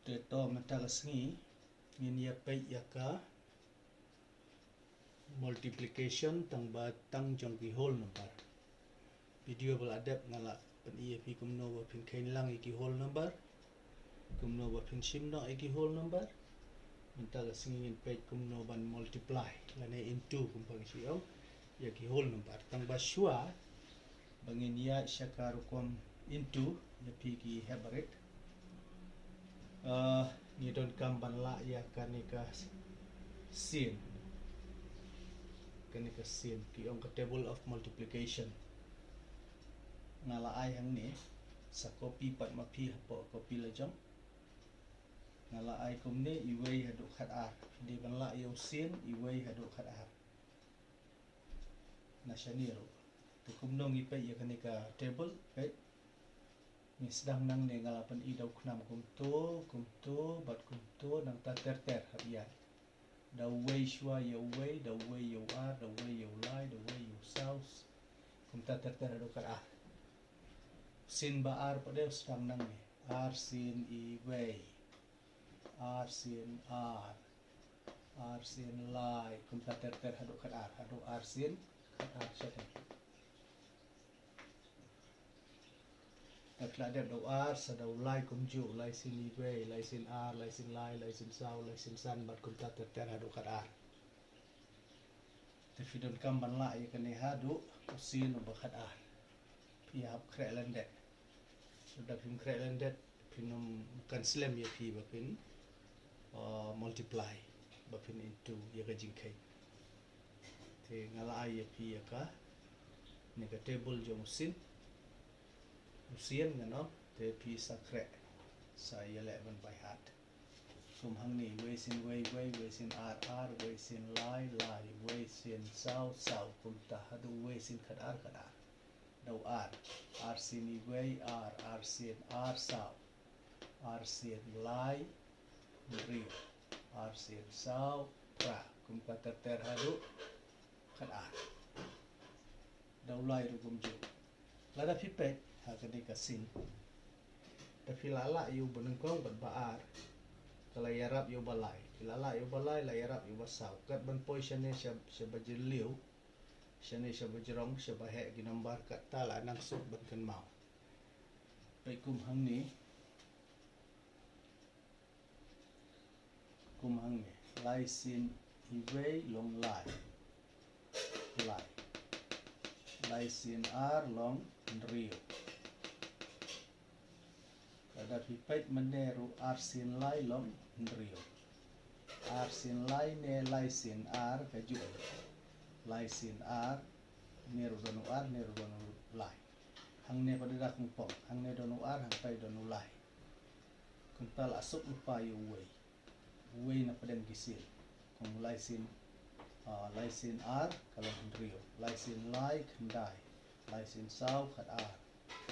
Teto matagasngi ngin ya pay yaka multiplication tang batang jong ki whole number. Video beladap ngala pen EFP kumno wa pin kain lang iki whole number. Kumno wa pin shimno iki whole number. Matagasngi ngin pay kumno ban multiply lane into kumpang siyo yaki whole number. Tang baswa bangin ya syakarukum into ya piki habarit. Ni don kamban la ya kanika sin ki ong table of multiplication ngala ay hang ni sa copy pat mapi po copy la jong ngala ay kum ni iway hadu khat ar di ban la yo sin iway hadu khat ar na shaniro to kum nong ipe ya kanika table right ni sedang nang ne ngalapan idau knam kumto bat kumto nang ta ter habia da way shwa yo way da way yo ar da way yo lai da way yo south kumta ter do kar sin ba ar pade sedang nang ne ar sin i way ar sin ar lai kumta ter hadu kar hadu ar sin kar syatan Akladem do ar sa daw lai kumju lai sin iwe lai sin ar lai sin lai lai sin sau lai sin san bat kumta ter hadu kat ar tapi don kamban la ya kane hadu sin ba khat ar pi hab krelandet sudah pin krelandet pinum kan slam ya pi ba pin multiply ba pin into ya ka jingkai te ngala ay ya pi ya ka ne ka table jong sin usian ngano te pi sakre sa yele ban by heart kum hang ni way sin way sin ar way sin lai way sin sau kum ta hadu way sin khat ar daw ar sin i way ar sin ar sau ar sin lai ri ar sin sau pra kum ka ter hadu khat ar daw lai ru kum ju lada pipet hakadi kasin tapi lala yu benengkong ban baar kala yarap yu balai lala yu balai la yarap yu basau kat ban position ne sya bajiliu syane sya bajrong sya bahe ginambar kat tala nang suk ban kan mau pai kum hang ni lai sin iwei long lai sin ar long rio ada pipait meneru ar sin lai long rio ar sin lai ne lai sin ar kaju lai sin ar neru donu ar neru donu lai hang ne pada dak pong hang ne donu ar hang pai donu lai kuntal asuk lupa yu way na padan gisil kung lai sin ar kalau rio lai sin lai kendai lai sin sau khat ar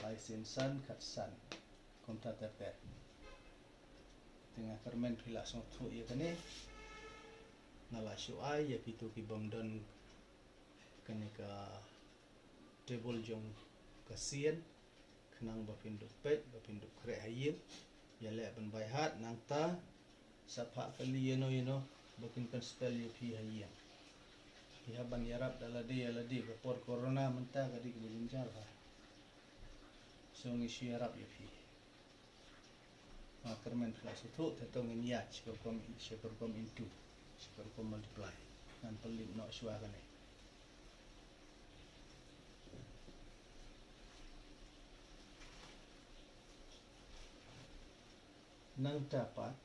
lai sin san khat san kumta ter tengah permen pila song thu ya kane nala shu ai ya pitu ki bangdon kane ka table jong kasien khnang ba pinduk pet ba pinduk kre hayim ya le ban bai hat nang ta sapa kali yeno bakin kan spell ya pi hayim ya ban yarap dalade ka por corona menta kadi kelinjar ha so ngi yarap ya pi kermen kelas itu tetong ini ya syukur kom into syukur kom multiply dan pelik nak suara ni nang dapat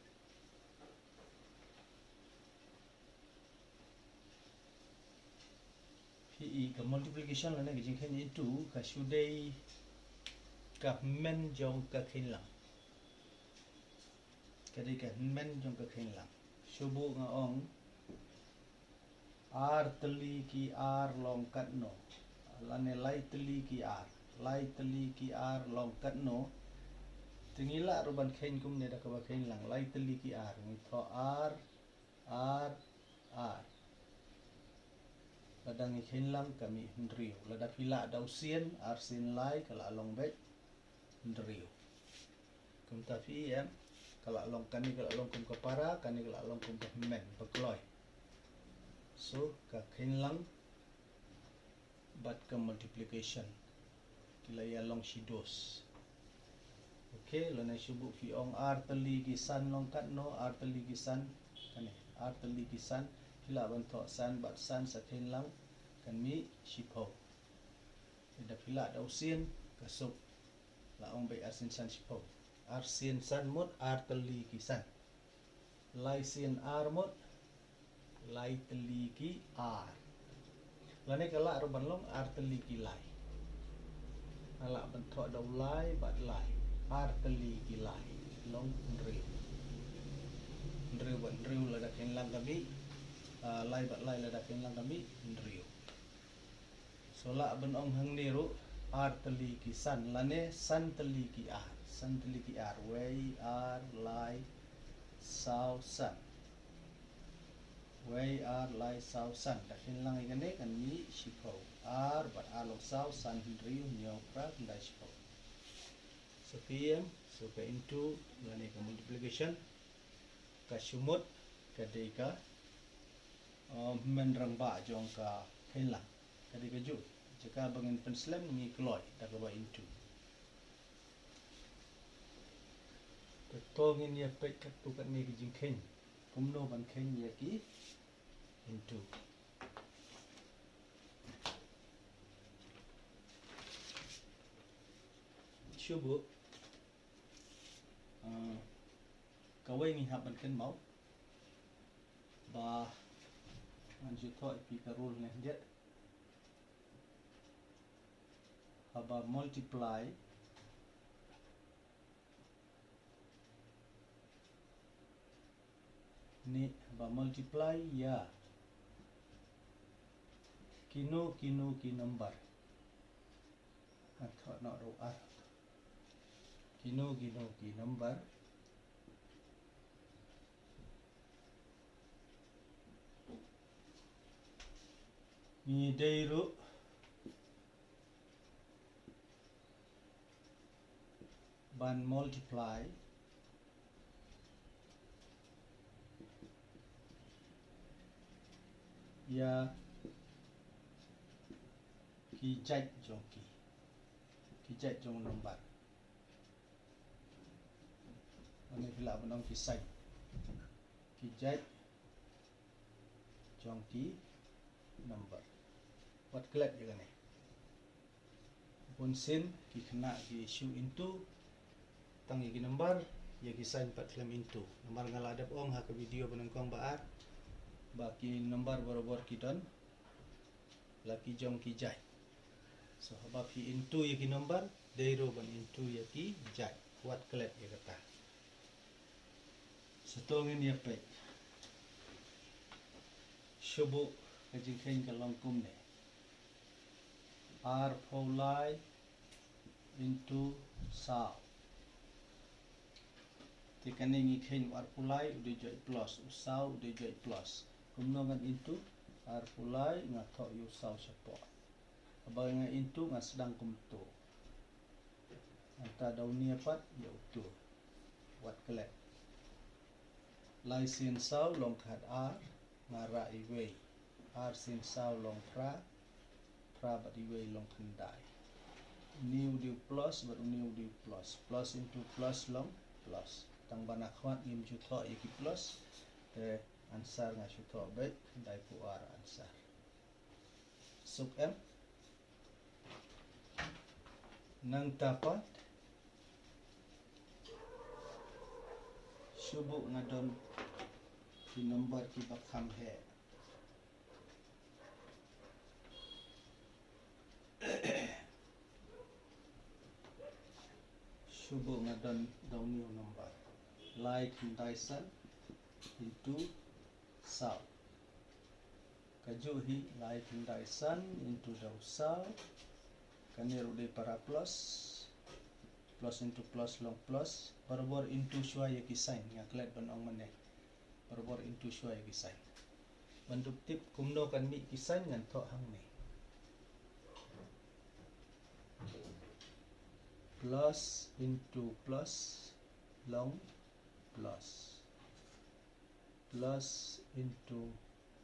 PE ke multiplication lana gijingkan itu kasudai ka men jong ka khilang kadi ka men jong ka khilang subu nga ong ar teli ki ar long kat no lane lai teli ki ar long kat no tingila ruban khain kum ne da ka ba khain lang lai teli ki ar ni tho ar ladang khain lang kami hendrio lada pila dausien ar sin lai kala long bet hendrio kum ta fi ya Kalau long kani kalau long kum kapara, kani kalau long kum men bakloi. So ka khin lang bat ka multiplication. Kila ya long shidos. Okay, lo na subu fi ong r tali gisan long kat no r tali gisan kani r tali gisan kila ban tho san bat san sa khin lang kan mi shipo. Ida pila da usin kasuk la ong bai arsin san shipo. Arsin san mot r tali gisan. Lai sin r mot lai tali ki r. Lani kala ruban long r tali ki lai. Ala ban tho da lai bat lai. R tali ki lai long ndriu. Ndriu bat ndriu la da ken lang kami. Lai bat lai la da ken lang kami ndriu. So la ban ong hang niru R tali ki san lane san tali ki R. San tali ki R wei R lai sao san. Wei R lai sao san. Da ken lang ikane kan mi shipo. R bat R long sao san ndriu nyaw pra ndai shipo. So PM, so ka into lani ka multiplication ka sumut ka dei ka menrang ba jong ka kailang ka dei ka ju jika bangin penslam ngi kloi da ka ba into ka tongin ya pek ka tu ka ni ki jing khen kumno ban khen ya ki into shubu kawai ngi haban ken mau ba anju thoi pi ka rule ne jet haba multiply ni ba multiply ya kino ki number atho no ro a kino ki number ni deiru ban multiply ya ki jaj jong number ani pila banong ki sai ki jaj jong ki number what kelak je kan pun sin ki kena ki issue into tangi ki number ya ki sign pat claim into nomor ngaladap ong ha ke video penengkong baat baki number borobar ki don laki jong ki jai so haba ki into ya ki number deiro ban into ya ki jai what kelak ya kata setongin ya pe shubu kajing khen ka long kum ne R polai into sao tikani ngi khen R polai udah jai plus sao udah jai plus kumnongan into R polai ngathok yu sao sapo abang into ngas sedang kumtu anta daunia pat ya utu wat kelek lai sin sao long khat R ngara iwei R sin sao long pra bat iwei long khandai new di plus but new di plus into plus long plus tang bana khwat ngim chu tho iki plus te answer nga chu tho bet dai pu R answer suk em nang tapat subu ngadon ki number ki bakham he subu ngadon dong new number like Dyson into sao kajuhi like Dyson into daw sao kaniru de para plus into plus long plus barbor into shwa ya ki sign nga klet ban ong mane barbor into shwa ya ki sign banduk tip kumno kan mi ki sign ngan tho hang ne plus into plus long plus, plus into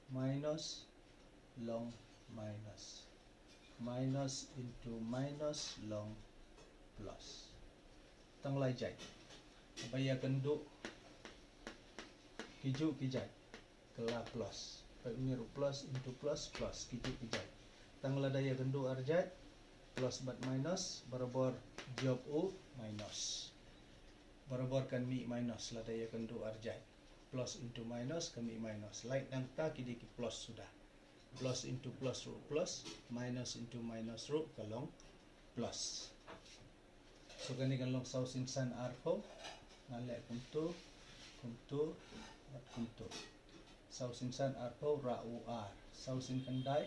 minus, long minus, minus into minus, long plus. Tăng lai chạy. Bây giờ cần độ kiju kijai kela plus. Baik niru plus into plus plus kiju kijai. Tăng la daya cần độ arjai plus but minus barabar job u minus. Barabar kan mi minus la daya kan do arjai. Plus into minus kami minus. Like nang ta kidi ki plus sudah. Plus into plus root plus, minus into minus root kalong plus. So gani kalong sau sinsan arko ngale kumtu at kumtu. Sau sinsan arko ra u r. Sau sin kandai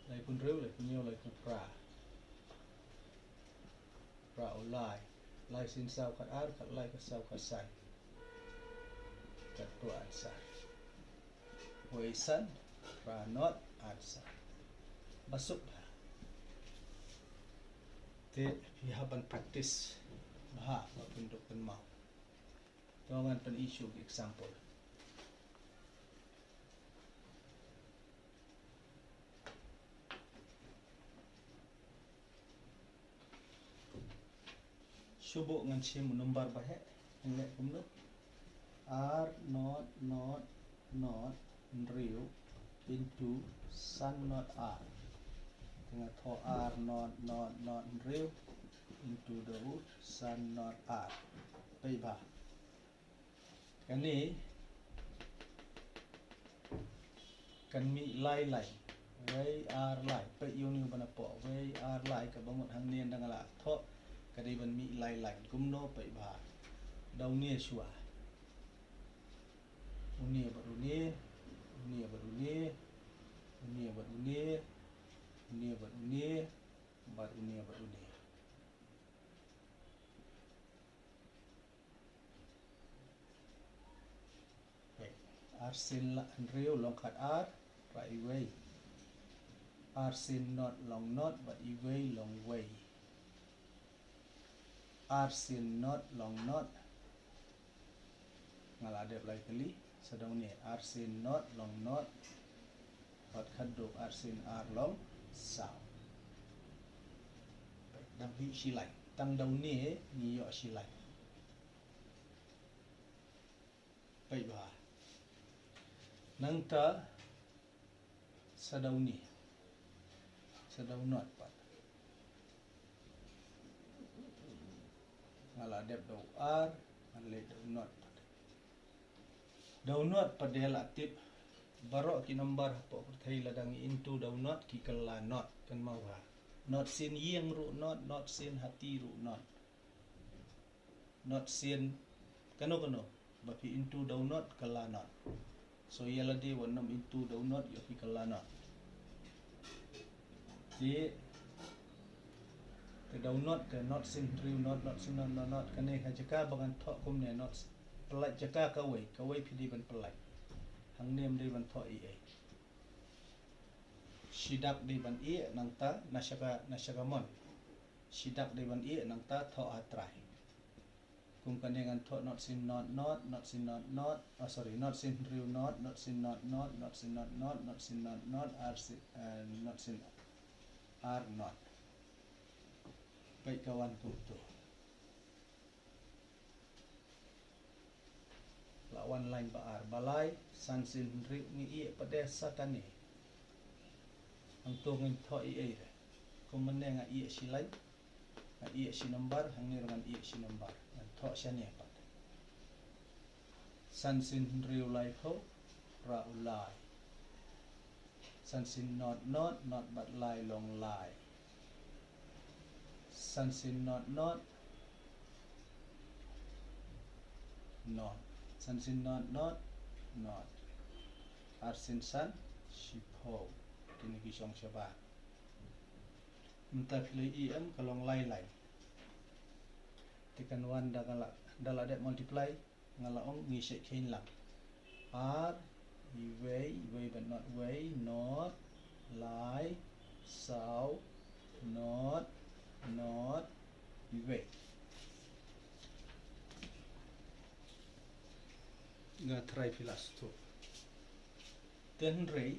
lai kun riu lai kun yo lai kun pra. Ra u lai. Lai sin sau kat r kat lai kat sau kat san. Kat tu ansar. Wei san ra not ansar. Masuk dah. Pihaban praktis baha untuk penmau. Tuangan pen isu example. Subuh ngan sim number bahe ngelak kumno. R not real into sun not R. Tengah tho R not real into the root sun not R. Baik bah. Kan ni kan mi lai way R lai baik uni bana po way R lai ka bangun hang nian dang la tho kadai ban mi lai kumno baik bah. Dau ni shua. Uni baru ni baru ni baru ni baru ni. Okay. R sin la real long cut R right way. R sin not long not but way long way. R sin not long not ngaladep lai kali sedang ni R sin not long not but khaduk R sin R long sao. Dang bi silai tang dau ni yo silai. Baik bah. Nang ta sedau ni sedau not pat ngaladep dau R ngaladep dau not. Download pada aktif barok ki number apa perthai ladang into download ki kala not kan mau ha not sin yang ru not sin hati ru not sin kano bapi into download kala not so yala de wanam into download yo ki kala not di the download the not sin ru not sin not kane ha jaka bangan thok kum ne not pelai jaka kawai pidi ban pelai hang nem di ban tho ie sidak di ban ie nang ta nasaka mon sidak di ban ie nang ta tho atrai kum kanengan tho not sin not oh sorry not sin real not sin not sin not sin not r sin not sin r not baik kawan kum tu lawan lain baar balai san sin ri ni ie pada sakane ang tungin tho ie re kumane nga ie silai nga ie si number hang ni ngan ie si number ngan tho siane pat san sin ri lai kho ra ulai san sin not but lai long lai san sin not san sin not ar sin san shipho kini kisong syaba minta pilih em kalong lai tekan wan dala det multiply ngalaong ngisek kain lang r way but not way not lai sau not way nga try filas tu ten rei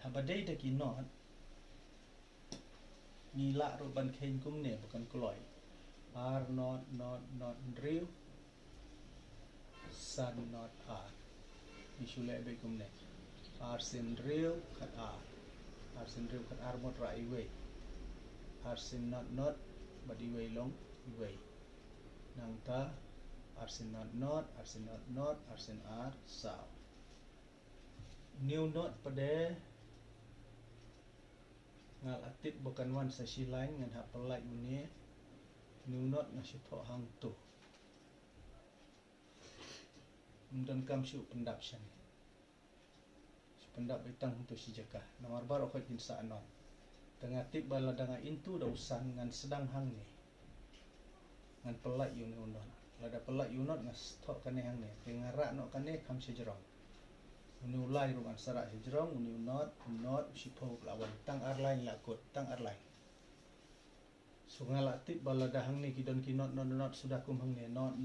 habadai da ki not ni la ro ban khen kum ne bukan kloi r not real sun not r ni shule be kum ne r sin real khat r sin real khat r mot rai we r sin not but i we long i we nang ta r sin not r sin not r sin r sao new not pada ngal atit bukan wan sa silain ngan ha pelai uni new not nga si tho hang tu dan kam shu pendap shan pendap itang tu si jaka nomor bar okot insa non tengah tip bala danga intu da usan ngan sedang hang ni ngan pelai uni non lada pelai unot ngas tho kane hang ni tengara no kane kam si jerong uni ulai ruan sara si jerong uni not si phok lawan tang arlain la kot tang arlain sungai latip bala dahang ni kidon kinot not sudah kum hang ni not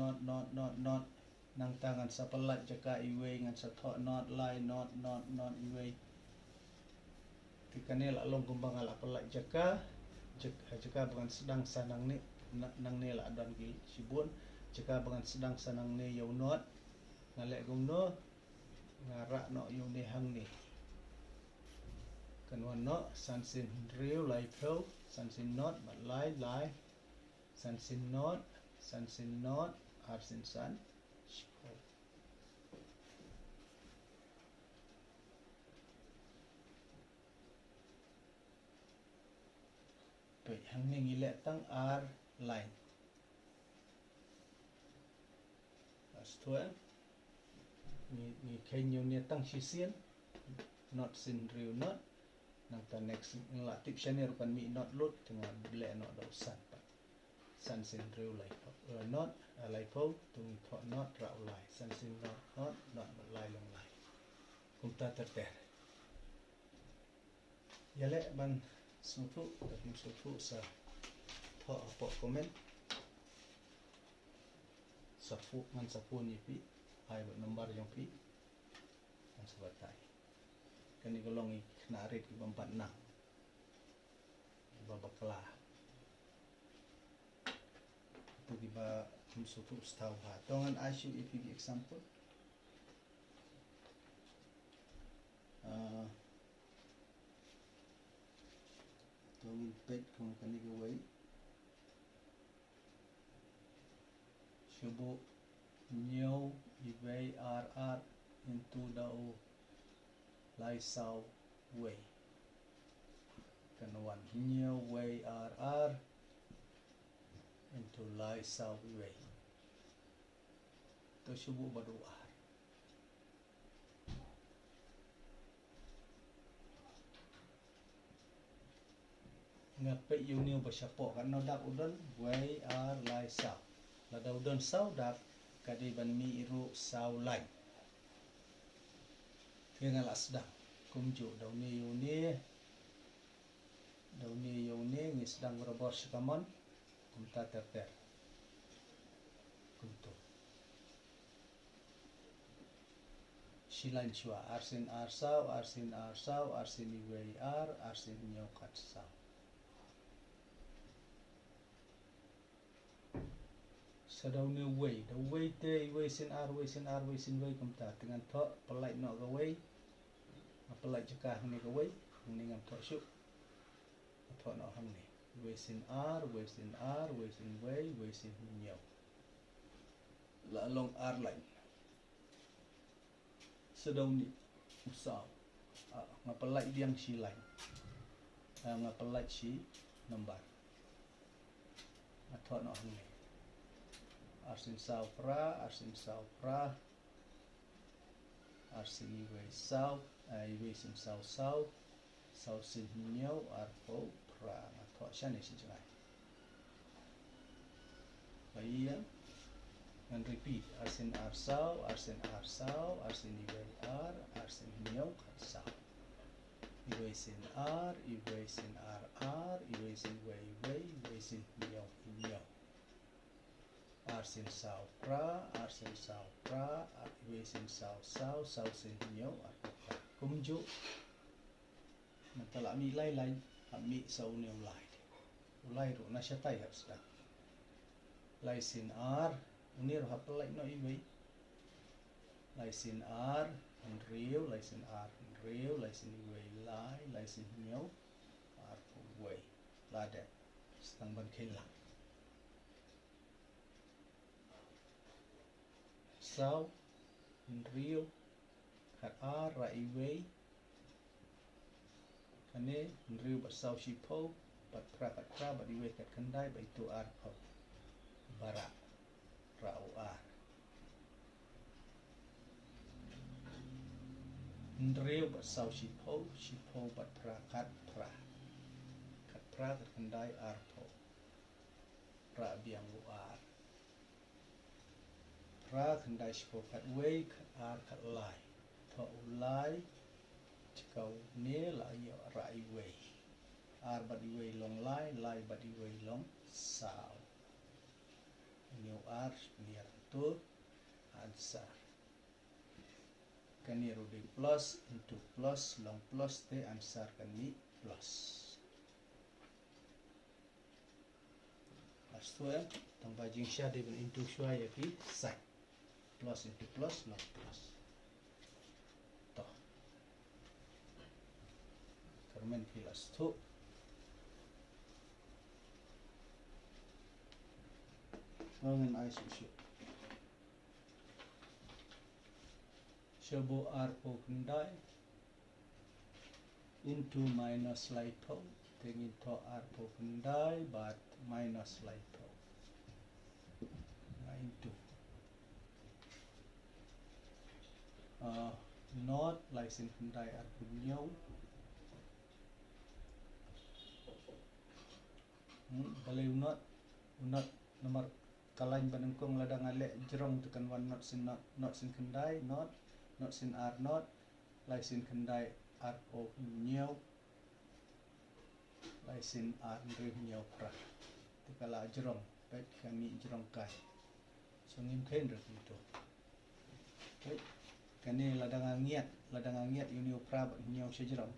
nang tangan sa pelat jaka iwe ngan sa tho not lai not iwe tikane la long kumbang ala pelat jaka bukan sedang sanang ni nang ni la dan ki sibun jaka bukan sedang sanang ni yau not ngalek gum no ngarak no yu ni hang ni kan wan no san sin real lai phau san sin not but lai san sin not ar sin san phau pe hang ni ngile tang ar lai astuan ni khenyo ni tang si sien not sin real not nang ta next la tip channel kan mi not lot tengah ble no do san sin real lai not lai phau tung tho not ra lai san sin not lai long lai kum ta ter yale ban sutu tapi sutu sa tho apa komen safu man safu ni pi ai buat nomor yang pi dan sebatai kan ni golong narit di bampat nang babak kelah itu tiba suatu setau ha tongan I show if you example tongin pet kung kan ni gawai shubo nhiều iway rr into dau lai sao way kan wan nhiều way rr into lai sao way to shubu badu r ngape uniu basyapo kan no dak udon way r lai sao la da udon sao dak kadi ban mi iru sao lai dengan la sedang kumju dauni yuni ni sedang berobor sekamon kumta ter kumtu silan chua arsin arsau arsin iwei arsin nyokat sao sadauni way the way te way sin way sin way kumta dengan tho pelai no ga way pelai jaka hang ni ga way ni ngam tho shu tho no hang ni way sin way sin nyo la long r line sadauni usau ngapelai diang si line ngapelai si nomor tho no hang ni arsin sao pra arsin iwe sao iwe sin sao sin nyo arpo pra tho shan ni si jangai baia and repeat arsin arsau arsin iwe arsin nyo sao iwe sin iwe sin iwe sin way iwe sin nyo R sin sao pra, R sin sao pra, R iwe sin sao sao, sao sin nhiều, R pra. Kumju. Matala mi lai lai, mi sao nhiều lai. Lai ro na siya tayo hapsda. Lai sin R, unir hapalay no iwe. Lai sin R, unreal, lai sin R, unreal, lai sin iwe lai sin nhiều, R iwe. Lada, setang ban kilang. Sao, unreal, kat R, ra iwe. Kane, unreal bat sao si po, bat pra, bat iwe kat kandai, bat itu R po. Bara, ra o R. Unreal bat sao si po bat pra, kat pra. Kat pra kat kandai R po. Ra biang o R. Pra kandai si po kat way, kat R kat lai. Po lai, cikau ne la yo ra iwe. R bat iwe long lai bat iwe long sao. New R near to answer. Kaniru di plus into plus long plus the answer kan ni plus. Astu ya, tang bajing sya di into shua ya pi sai. Plus into plus long plus. Toh. Karmen pilas tu. Ngangan ay susu. Shabu R po kendai into minus lipo. Tingin to R po kendai but minus lipo. Into not lisin kendai R po nyaw. Baliw not nomor kalain banengkong ladang alek jerong tekan one not sin kendai not sin R not laisin kendai R o nyaw laisin R nri nyaw pra tekala jerong baik kami jerong kai so ngim kain rak itu baik kani ladang angiat unio pra nyaw si jerong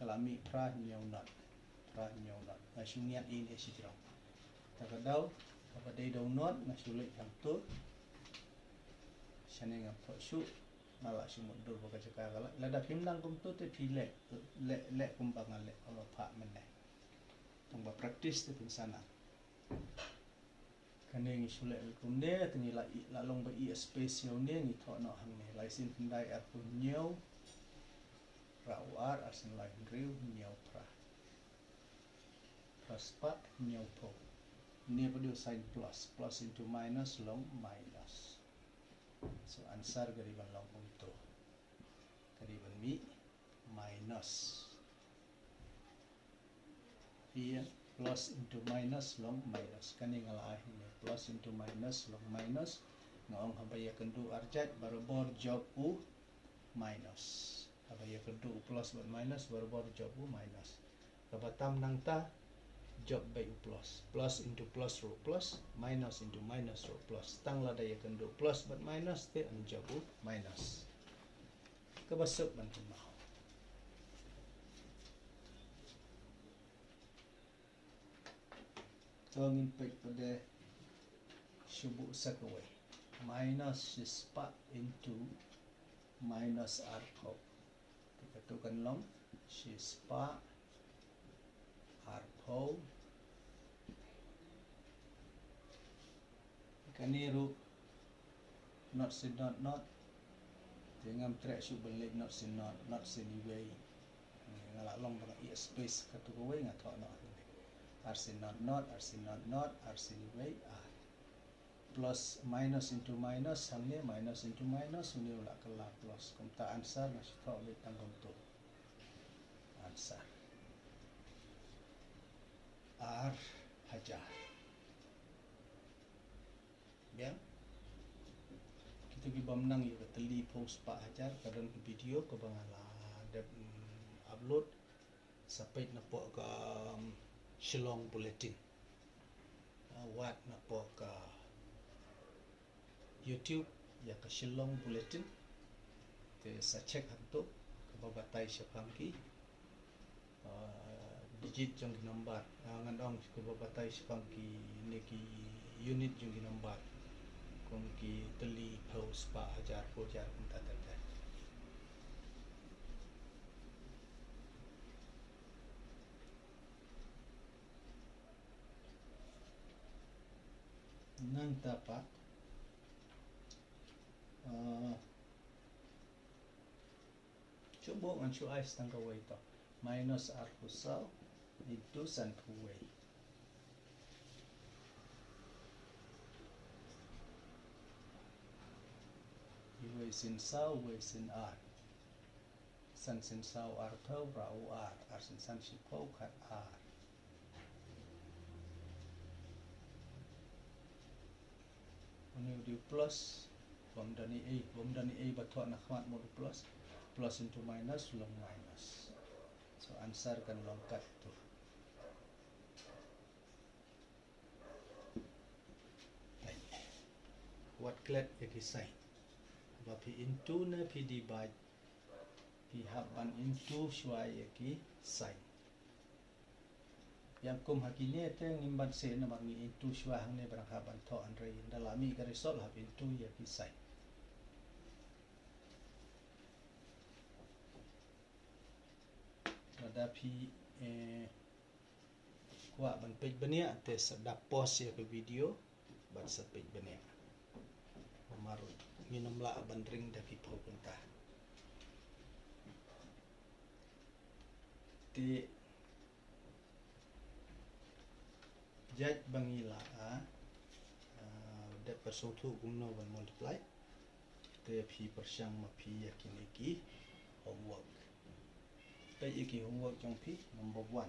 kalami pra nyaw not nasungiat ini si jerong takadau apa day daw not nasulit ang to siya nga po su mala si mundur baka cakala lada pimnang kum to te pile le kumbangan le kalau pak meneh tong practice te pinsana kaning sulit kum ne tingi la long ba i space yo ne ni tho no hang ne laisin pendai ar punyo rawar asin lain riu nyau pra plus pat nyau po ni pada sign plus into minus long minus. So answer gariban long punto. Gariban mi minus. Here plus into minus long minus. Kani ngalah ini plus into minus long minus. Ngaong habaya kendu arjat barabor job u minus. Habaya kendu plus but minus barabor job u minus. Kabatam nang ta job by plus into plus row plus minus into minus row plus tang la daya kendo plus but minus te ang job minus kabasok man kumao tongin pek pada subu sakaway minus spa into minus r po tikatukan long spa r po kaniru not sin not tingam trek su balik not sin iway ngalalong bang i space katuway ngato no r sin not iway r plus minus into minus hamne minus into minus uni ula kala plus kumta answer na su tho ulit tangkom to answer R hajar. Ya. Kita pergi bamnang ya teli post Pak Hajar kadang video ke bangala ada upload sampai napok ke Shillong Bulletin. Wat napok ke YouTube ya ka Shillong Bulletin te sa check hantu ka babatay siya pangki digit yung number ngan ong ka babatay siya pangki niki unit yung number kung ki teli post pa ajar pojar kung tatanda nang tapak coba ngan cu ais tangga way to minus r kusau into san way way sin sau way sin r san sin sau r thau rau r sin san si phau khat r ini di plus bom dani a bathwa na khmat mod plus into minus long minus so answer kan long cut tu what clet ek sign ba pi into na pi divide pi haban into shwai ek sign yang kum hakine te ngimban se na mangi into shwa hang ne barang haban tho andre dalami ka result hab into ek sign ada pi kwa ban page bania te sedap post ya ke video ban sa page bania maru minum la ban ring da pi pho punta ti jaj bangila da persothu gumno ban multiply te pi persyang ma pi yakini ki homework tay iki homework trong pi number 1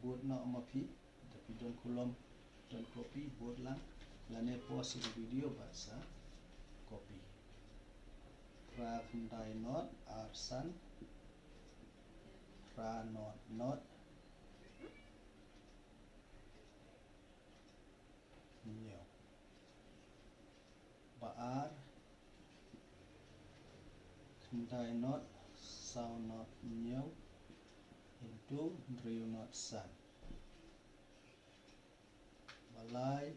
board na ma pi tapi don kolom don copy board lang lane pause the video bahasa copy ra khandai not arsan ra not nyo baar khandai not sau not nyo into drill not san balai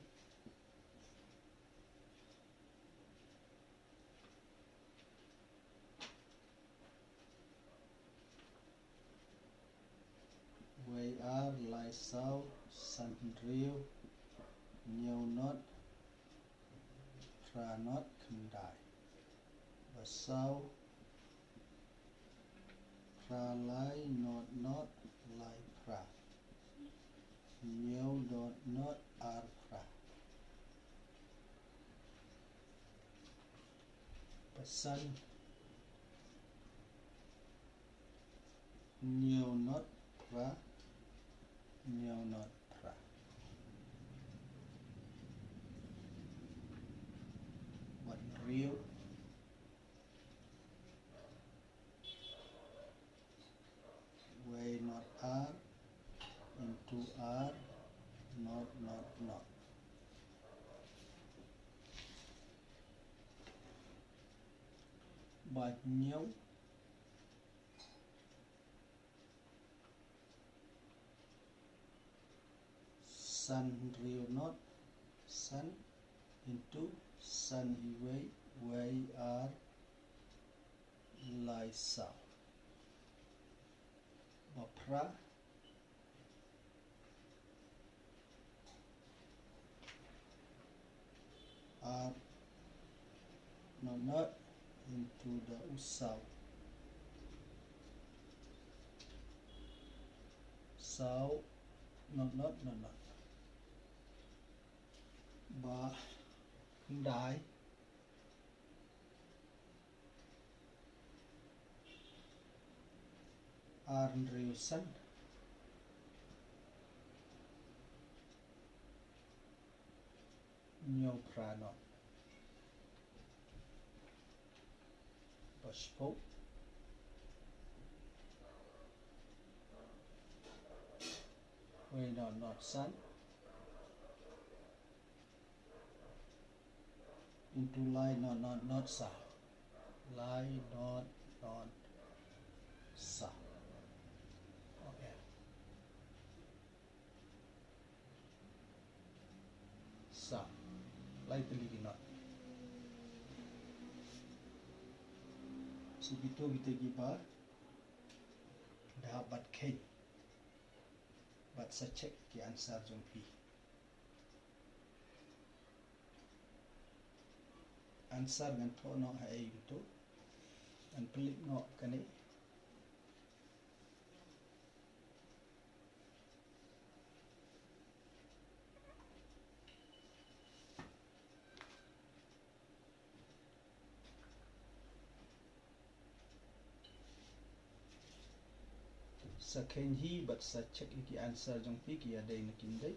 way are lai sau san drill nyo not fra not khandai basau fra lai not lai fra nyo not ar fra pesan nyo not fra nyo not fra what real way not r into r not bạch nhiêu sun real not sun into sun way are lai sao bapra are not into the usau sau not ba đai Andrewson nhiều prano Bashpo we not sun into lie not sa. Lie not sa. Okay. Sa. Lie teligi not. So gitu kita gibar. Dah bat keng. Bat sa check ki answer jong pi. Answer ngan tho no hai gitu. An pelik no kani. Sa keng hi bat sa check ki answer jong pi ki ada nakin dai.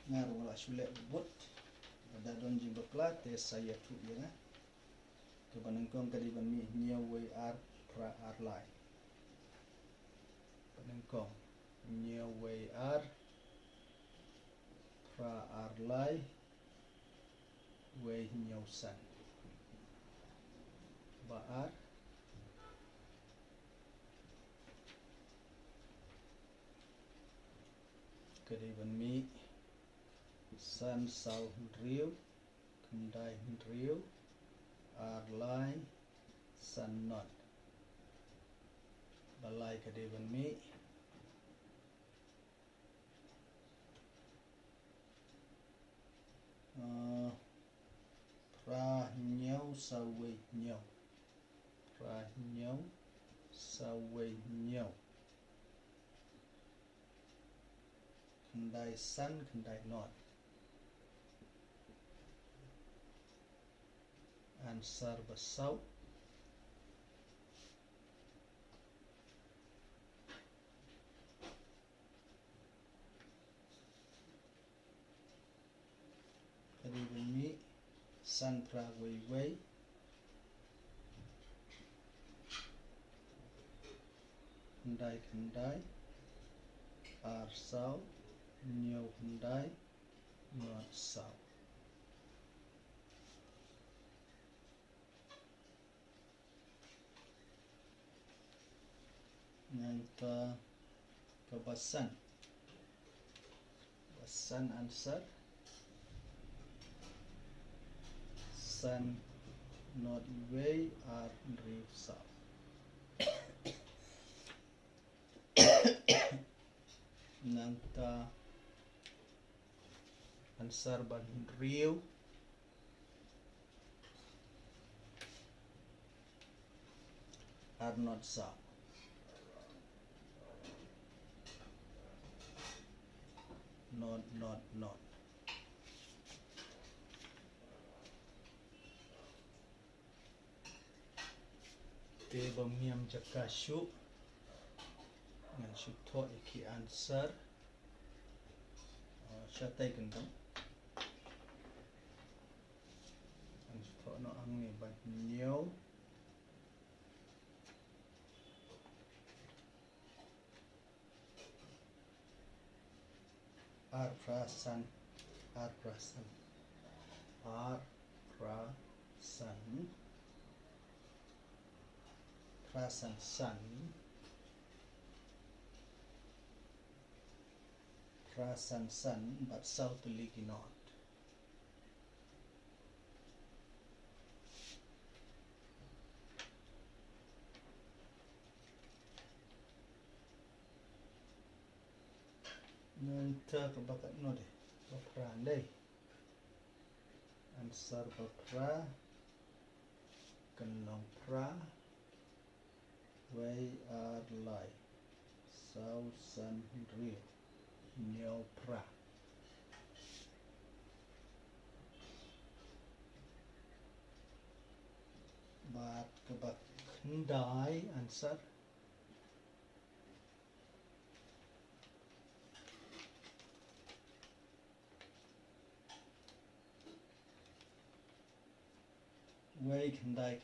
Ngar wala shule but. Ada don jing bakla te saya tu ya na. Kebanang kong kadi ban mi nya way ar pra ar lai. Banang kong nya way ar pra ar lai way nyau san. Ba ar kadi ban mi san sau riu kendai riu ar lai san not balai kadi ban mi pra nyau sawe nyau pra nyau sawe nyau kendai san kendai not. Answer basau kadi bumi san pra wei wei kendai kendai ar sau nyau kendai not sau. Nanta kebasan basan answer san not way ar drive south. Nanta answer ban riu are not south. Not. Te bamiam jakashu ngan shutho iki answer shatai kendam ngan shutho no angni ban nyau ar prasan prasan san prasan san but south ligi not. Nanta kebakat no deh bapran deh answer bapra kenong pra way ar lai sau san rio nyau pra bat kebak kendai answer way kendai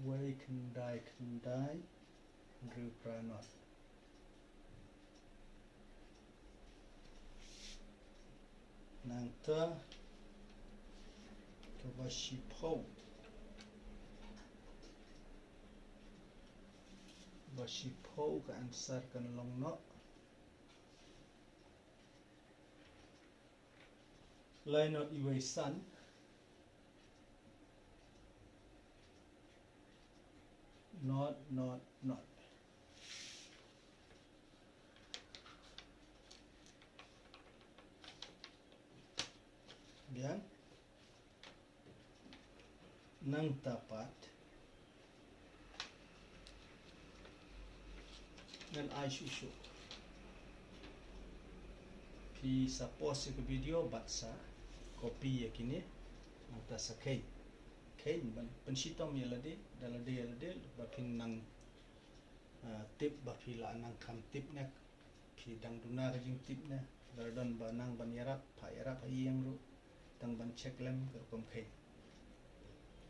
way kendai riu pra not nang ta kabashipho Bashipho ka answer kan long no line not iway sun not Bien nang tapat ngan ai shushu pi sa post ke video bat sa copy yakini mata sa kai ban pensitom yalade dalade bapin nang tip bapila nang kam tip nek pi dang duna ka jing tip na daradon ba nang ban yarap yang ru tang ban check lem ka kom kai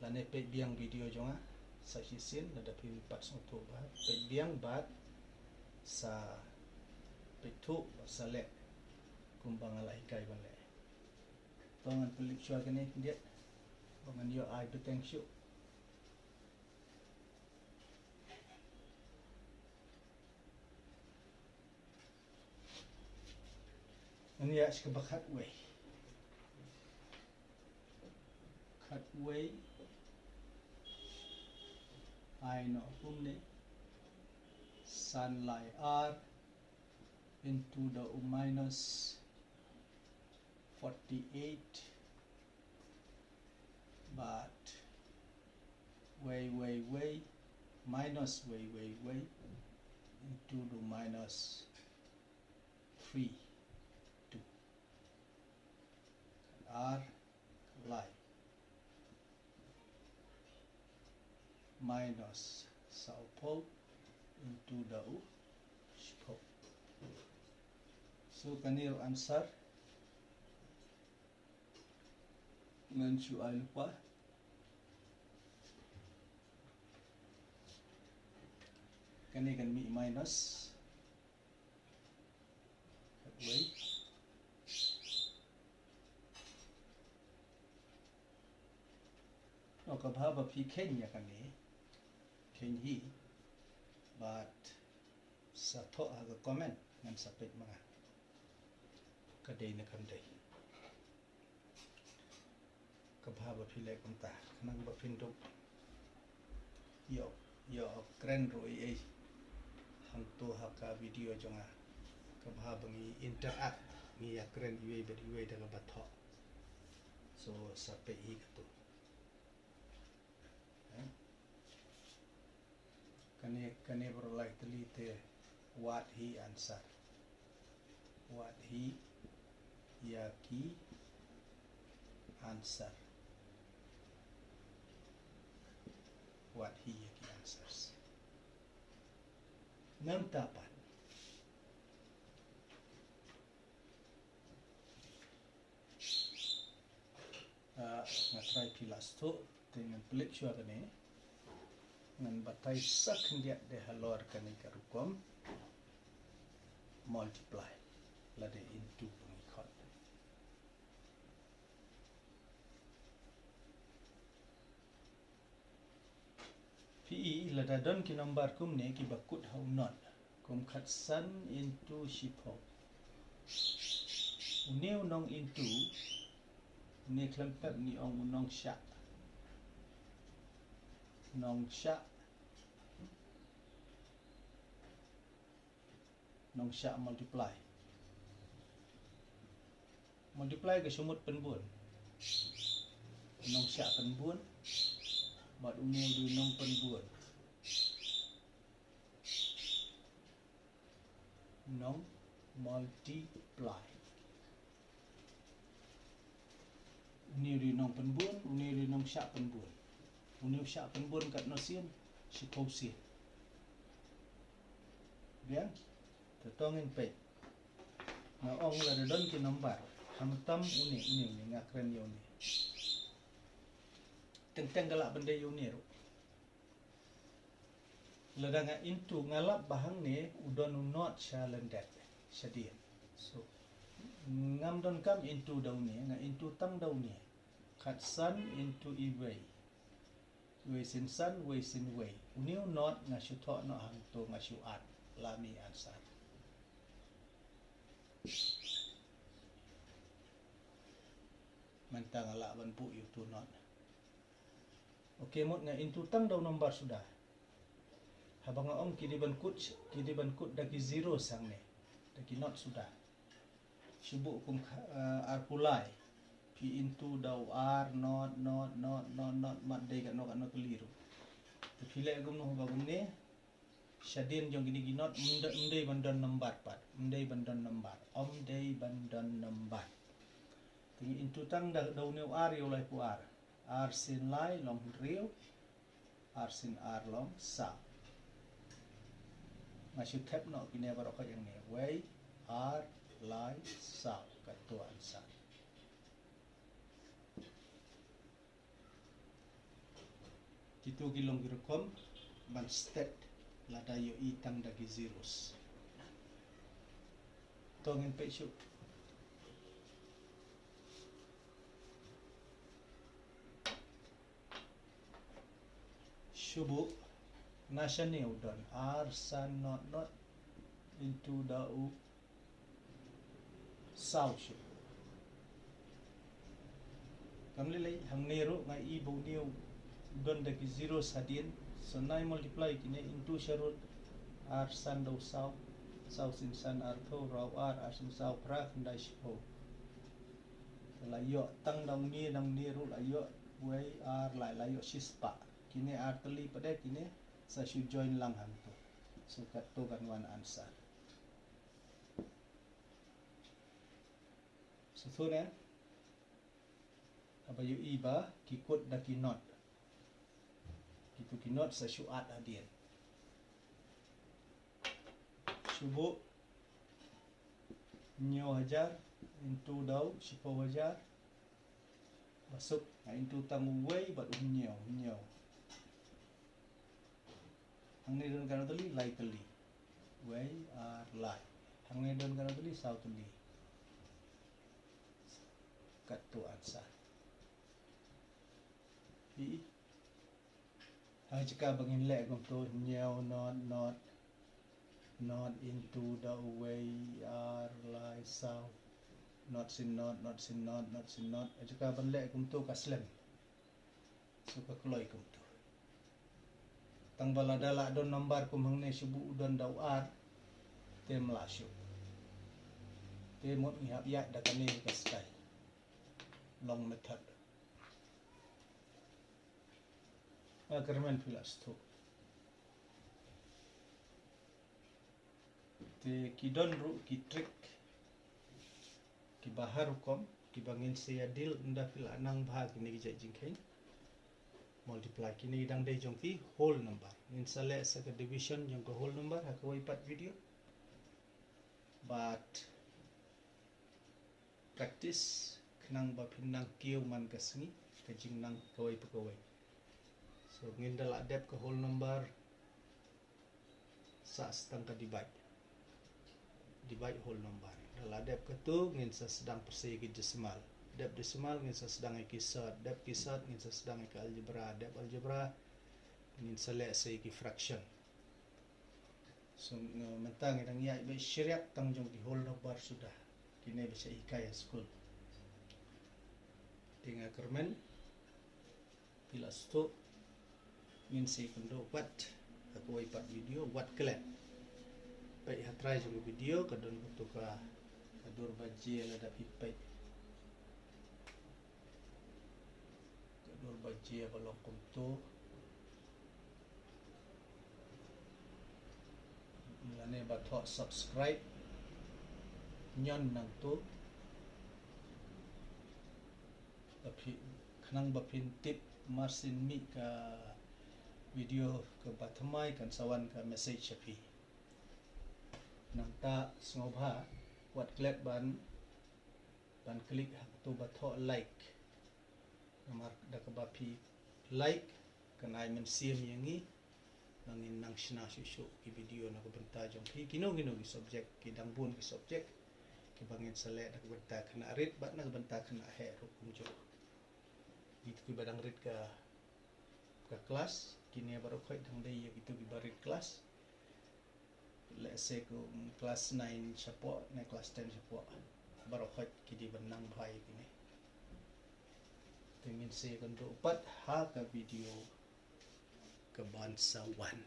lane pe biang video jonga sa hisin ada pi pat so to ba pe biang bat sa petu sa le kumbang alai kai ban le tongan pelik chua kene dia tongan yo ai to thank you ini ya ska bakat way cut way I know umne sunlight R into the minus 48 but way minus way into the minus 3 2 R light minus South Pole into the Pole. So can you answer? Ngan su ay lupa. Kani kan mi minus. Wait. No kabhaba pi Kenya kani. Kenyi. But sa to aga comment ngan sa pet mga kaday na kanday kabhaba pile kunta nang ba pindok yo kren roi ai hang to haka video jonga kabhaba ngi interact ngi ya kren iwe ber iwe daga batho so sa pe hi to kane bro like telite what he answer what he yaki answer what he yaki answers nang tapat nga try pilas to dengan pelik chua kane ngan batai sak dia de halor kani karukom multiply lade into pengikot pi lada don ki number kum ne ki bakut hau not kum khat san into shipo uneu nong into ne klempet ni ong nong sha multiply ke sumut penbun nong sha penbun bat uneu du nong penbun nong multiply uneu du nong penbun uneu du nong sha penbun uneu sha penbun kat nosin sipausi bien tetongin pe na ong la don ki number hamtam une ni ngakren yo ni tentang galak benda yo ni ro ladanga into ngalap bahang ni udon not shalendet shadian so ngam don kam into daw ni nga into tang daw ni khat san into I way sin san way sin way uniu not nga shu tho no hang to nga shu at lami answer mantang ala ban pu yu tu not okay mot nga into tang daw number sudah habang om kidi ban kut dagi zero sang ne dagi not sudah shubu kum ar pulai p into daw r not mat dei kan no keliru tapi le gum no bagum ne shadin jong gini ginot mdei bandan number pat mdei bandan number om dei bandan number tingi into tang daw ne r yo lai pu r sin lai long rio r sin r long sa masih tap no kini barok yang ni way r lai sa katu answer itu gilong girukom ban stat ladayo itang dagi zeros tongin pechu shubu nasane udon r san not into dau sao shu kamli lai hang neru ngai I bo new udon dagi zero sadin so 9 multiply kini into sharut r san dau sao sin san r tho raw r sin sao pra ndai shipo la yo tang dau ni nang neru la yo way r la yo shispa kini r teli pada kini sa shu join lang hang tu so kat tu kan one answer so tu ne abayu iba kikut daki not kitu kinot sa shu at adien shubu nyo hajar into daw sipo hajar masuk into tamu way but nyo hang ni don kana teli lai teli way ar lai hang ni don kana teli sao teli kat tu answer I jika bangin le gum to nyaw not into the way ar lai sao not sin not jika ban le gum to kaslem so ka kloi gum to tang balada la don number kum hang ne subu udon daw ar tem la shu te mot ngihap ya da kane ka sky long method agarman filas to te kidon ru ki trick ki bahar kom ki bangin se adil nda fil anang bhag ni gi jingkhain multiply kini dang dei jong ti whole number in sale sa division jong ko whole number ha ko ipat video but practice khnang ba phinang kiu man kasni ka jingnang kawai pakawai so ngindal adep ke whole number sa sedang ka divide whole number dal adep ke tu ngin sa sedang persegi decimal dep decimal ngin sa sedang kisat dep kisat ngin sa sedang ke algebra dep algebra ngin sa le segi fraction so mentang idang ya be syariat tangjong di whole number sudah kini bisa hikayah school tinggal kermen pilas tu ngin si kundo wat aku ipat video wat kelen pai hatrai jong video kadon butu ka kadur baji ada pipai kadur baji balong kumto ngane bathok subscribe nyon nang tu tapi khnang bapin tip marsin mi ka video ke batamai kan sawan ka message api nang ta snobha wat klik ban klik hak tu batho like namar da ka bapi like kan ai men sim yangi nangin nang shna shu ki video na ko benta jong ki kino ki subject ki dangbun ki subject kibangin sale nak benta kena rit bat nak benta kena he hukum jo itu ki badang rit ka kelas kini baru khoi dang dei ya gitu barit kelas let's say ko kelas 9 chapo na kelas 10 chapo baru khoi kidi benang bhai ini tingin se kan do pat ha ka video ke bangsawan